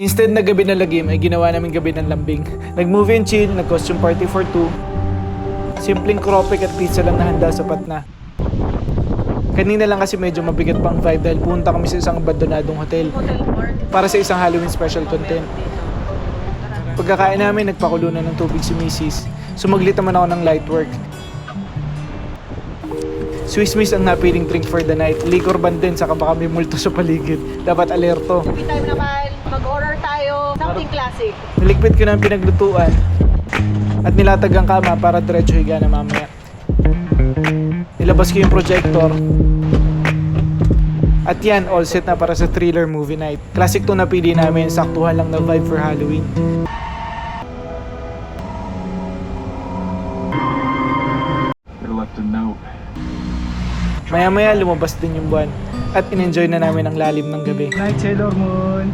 Instead na gabi na lagim ay ginawa namin gabi ng lambing. Nag-movie and chill, nag-costume party for two. Simpleng kropek at pizza lang na handa, sapat na. Kanina lang kasi medyo mabigat pang vibe dahil punta kami sa isang abandonadong hotel para sa isang Halloween special content. Pagkakain namin, nagpakulunan ng tubig si Mrs. Sumaglit naman ako ng light work. Swiss Miss ang napiling drink for the night. Liquor ban din, saka baka may multo sa paligid. Dapat alerto. Every time naman, mag-order tayo, something classic. Niligpit ko na ang pinaglutuan at nilatag ang kama para diretso higa na mamaya. Nilabas ko yung projector. At yan, all set na para sa thriller movie night. Classic to napili namin, saktuhan lang na vibe for Halloween. Maya-maya lumabas din yung buwan at in-enjoy na namin ang lalim ng gabi. Night, Sailor Moon.